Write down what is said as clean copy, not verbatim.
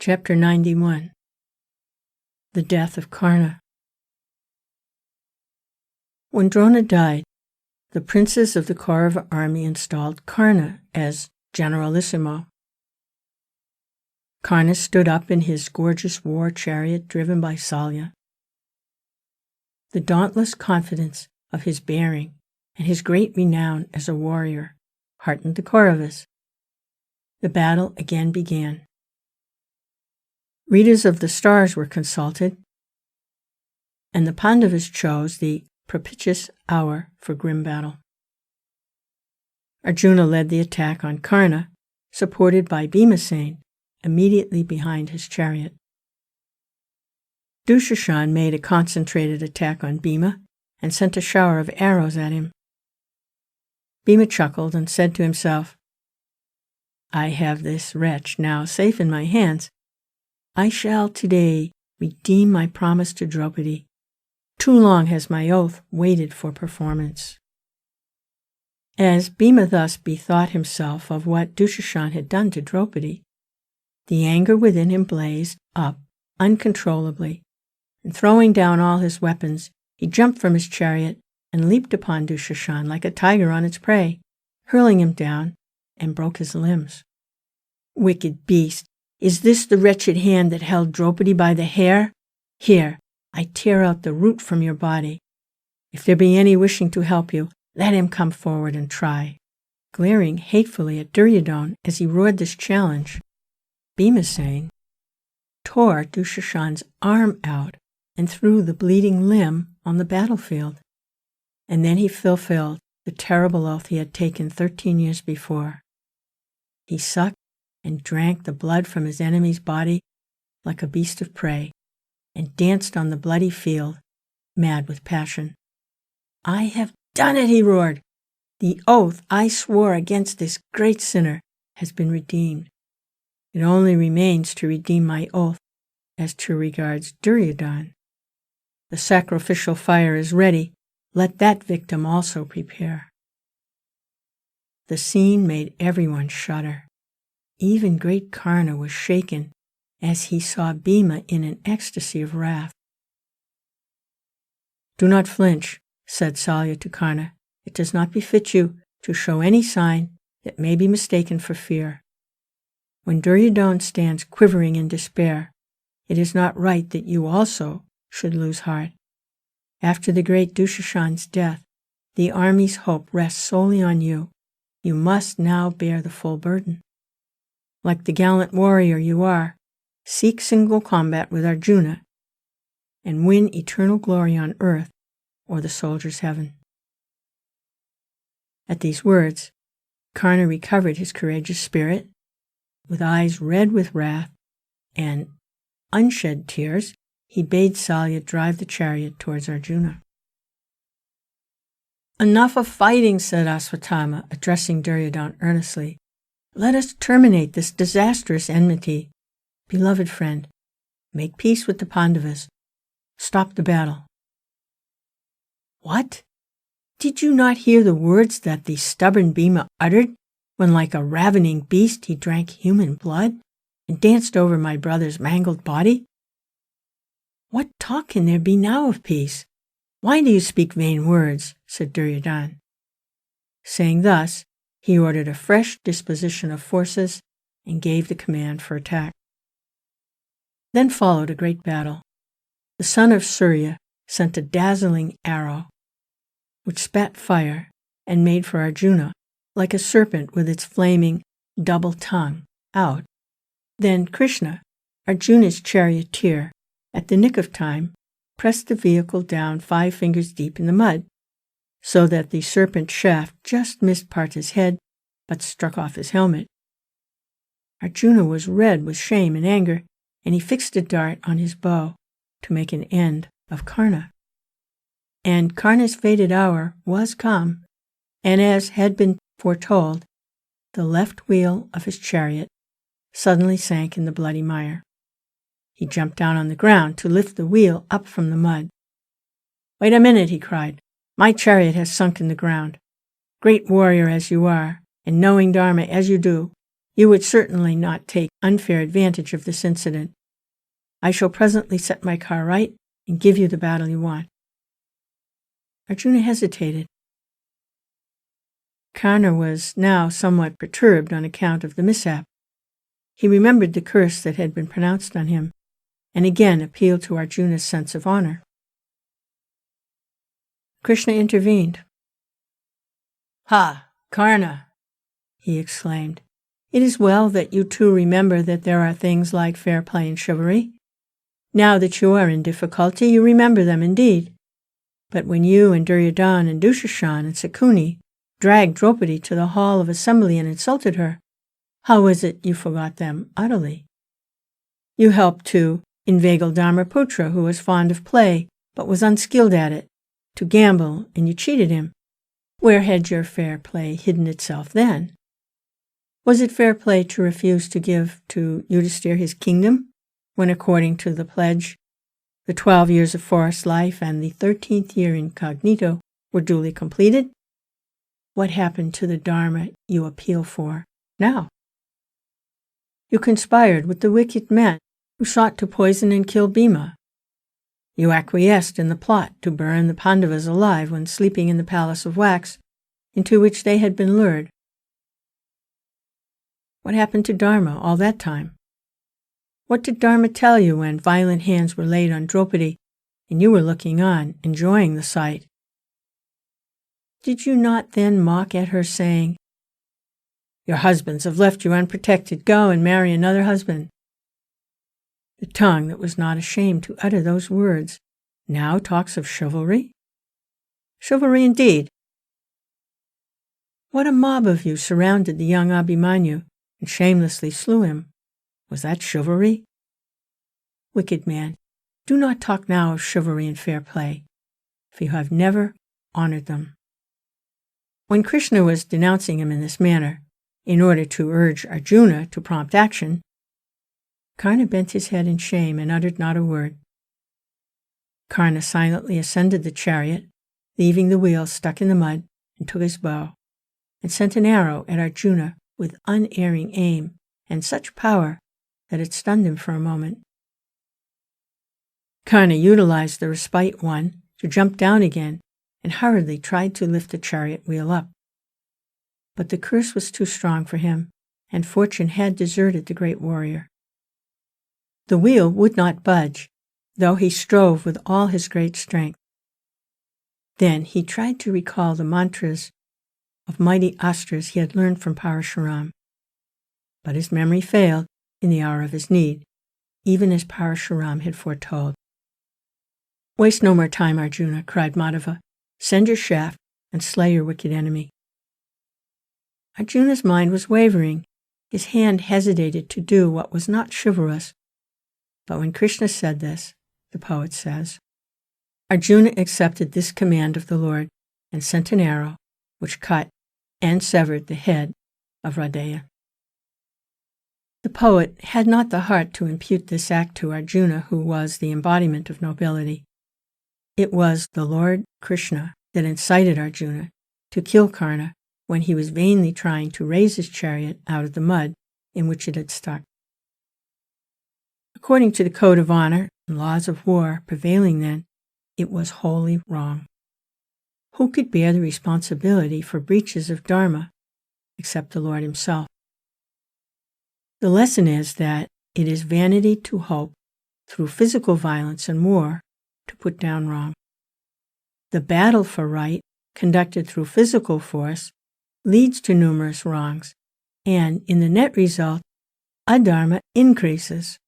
Chapter 91. The Death of Karna. When Drona died, the princes of the Kaurava army installed Karna as generalissimo. Karna stood up in his gorgeous war chariot driven by Salya. The dauntless confidence of his bearing and his great renown as a warrior heartened the Kauravas. The battle again began. Readers of the stars were consulted, and the Pandavas chose the propitious hour for grim battle. Arjuna led the attack on Karna, supported by Bhima immediately behind his chariot. Dushashan made a concentrated attack on Bhima and sent a shower of arrows at him. Bhima chuckled and said to himself, "I have this wretch now safe in my hands. I shall today redeem my promise to Draupadi. Too long has my oath waited for performance." As Bhima thus bethought himself of what Dushashan had done to Draupadi, the anger within him blazed up uncontrollably, and throwing down all his weapons, he jumped from his chariot and leaped upon Dushashan like a tiger on its prey, hurling him down and broke his limbs. "Wicked beast! Is this the wretched hand that held Draupadi by the hair? Here, I tear out the root from your body. If there be any wishing to help you, let him come forward and try." Glaring hatefully at Duryodhana as he roared this challenge, Bhima tore Dushashan's arm out and threw the bleeding limb on the battlefield. And then he fulfilled the terrible oath he had taken 13 years before. He sucked and drank the blood from his enemy's body like a beast of prey, and danced on the bloody field, mad with passion. "I have done it," he roared. "The oath I swore against this great sinner has been redeemed. It only remains to redeem my oath as to regards Duryodhana. The sacrificial fire is ready. Let that victim also prepare." The scene made everyone shudder. Even great Karna was shaken as he saw Bhima in an ecstasy of wrath. "Do not flinch," said Salya to Karna. "It does not befit you to show any sign that may be mistaken for fear. When Duryodhana stands quivering in despair, it is not right that you also should lose heart. After the great Dushashan's death, the army's hope rests solely on you. You must now bear the full burden. Like the gallant warrior you are, seek single combat with Arjuna and win eternal glory on earth or the soldier's heaven." At these words, Karna recovered his courageous spirit. With eyes red with wrath and unshed tears, he bade Salya drive the chariot towards Arjuna. "Enough of fighting," said Aswatthama, addressing Duryodhana earnestly. "Let us terminate this disastrous enmity. Beloved friend, make peace with the Pandavas. Stop the battle." "What? Did you not hear the words that the stubborn Bhima uttered when, like a ravening beast, he drank human blood and danced over my brother's mangled body? What talk can there be now of peace? Why do you speak vain words?" said Duryodhana. Saying thus, he ordered a fresh disposition of forces and gave the command for attack. Then followed a great battle. The son of Surya sent a dazzling arrow, which spat fire and made for Arjuna like a serpent with its flaming double tongue out. Then Krishna, Arjuna's charioteer, at the nick of time, pressed the vehicle down 5 fingers deep in the mud, so that the serpent shaft just missed Partha's head, but struck off his helmet. Arjuna was red with shame and anger, and he fixed a dart on his bow to make an end of Karna. And Karna's fated hour was come, and as had been foretold, the left wheel of his chariot suddenly sank in the bloody mire. He jumped down on the ground to lift the wheel up from the mud. "Wait a minute," he cried. "My chariot has sunk in the ground. Great warrior as you are, and knowing Dharma as you do, You would certainly not take unfair advantage of this incident. I shall presently set my car right and give you the battle you want." Arjuna hesitated. Karna was now somewhat perturbed on account of the mishap. He remembered the curse that had been pronounced on him, and again appealed to Arjuna's sense of honor. Krishna intervened. "Ha, Karna!" he exclaimed. "It is well that you too remember that there are things like fair play and chivalry. Now that you are in difficulty, you remember them indeed. But when you and Duryodhana and Dushashan and Sakuni dragged Draupadi to the hall of assembly and insulted her, how was it you forgot them utterly? You helped to inveigle Dharmaputra, who was fond of play but was unskilled at it, to gamble, and you cheated him. Where had your fair play hidden itself then? Was it fair play to refuse to give to Yudhisthira his kingdom, when according to the pledge, the 12 years of forest life and the 13th year incognito were duly completed? What happened to the Dharma you appeal for now? You conspired with the wicked men who sought to poison and kill Bhima. You acquiesced in the plot to burn the Pandavas alive when sleeping in the palace of wax, into which they had been lured. What happened to Dharma all that time? What did Dharma tell you when violent hands were laid on Draupadi and you were looking on, enjoying the sight? Did you not then mock at her, saying, 'Your husbands have left you unprotected. Go and marry another husband'? The tongue that was not ashamed to utter those words now talks of chivalry? Chivalry indeed! What a mob of you surrounded the young Abhimanyu and shamelessly slew him. Was that chivalry? Wicked man, do not talk now of chivalry and fair play, for you have never honored them." When Krishna was denouncing him in this manner, in order to urge Arjuna to prompt action, Karna bent his head in shame and uttered not a word. Karna silently ascended the chariot, leaving the wheels stuck in the mud, and took his bow, and sent an arrow at Arjuna with unerring aim and such power that it stunned him for a moment. Karna utilized the respite won to jump down again and hurriedly tried to lift the chariot wheel up. But the curse was too strong for him, and fortune had deserted the great warrior. The wheel would not budge, though he strove with all his great strength. Then he tried to recall the mantras of mighty astras he had learned from Parashuram. But his memory failed in the hour of his need, even as Parashuram had foretold. "Waste no more time, Arjuna," cried Madhava. "Send your shaft and slay your wicked enemy." Arjuna's mind was wavering. His hand hesitated to do what was not chivalrous. But when Krishna said this, the poet says, Arjuna accepted this command of the Lord and sent an arrow which cut and severed the head of Radeya. The poet had not the heart to impute this act to Arjuna, who was the embodiment of nobility. It was the Lord Krishna that incited Arjuna to kill Karna when he was vainly trying to raise his chariot out of the mud in which it had stuck. According to the code of honor and laws of war prevailing then, it was wholly wrong. Who could bear the responsibility for breaches of Dharma except the Lord himself? The lesson is that it is vanity to hope, through physical violence and war, to put down wrong. The battle for right, conducted through physical force, leads to numerous wrongs, and in the net result, adharma increases.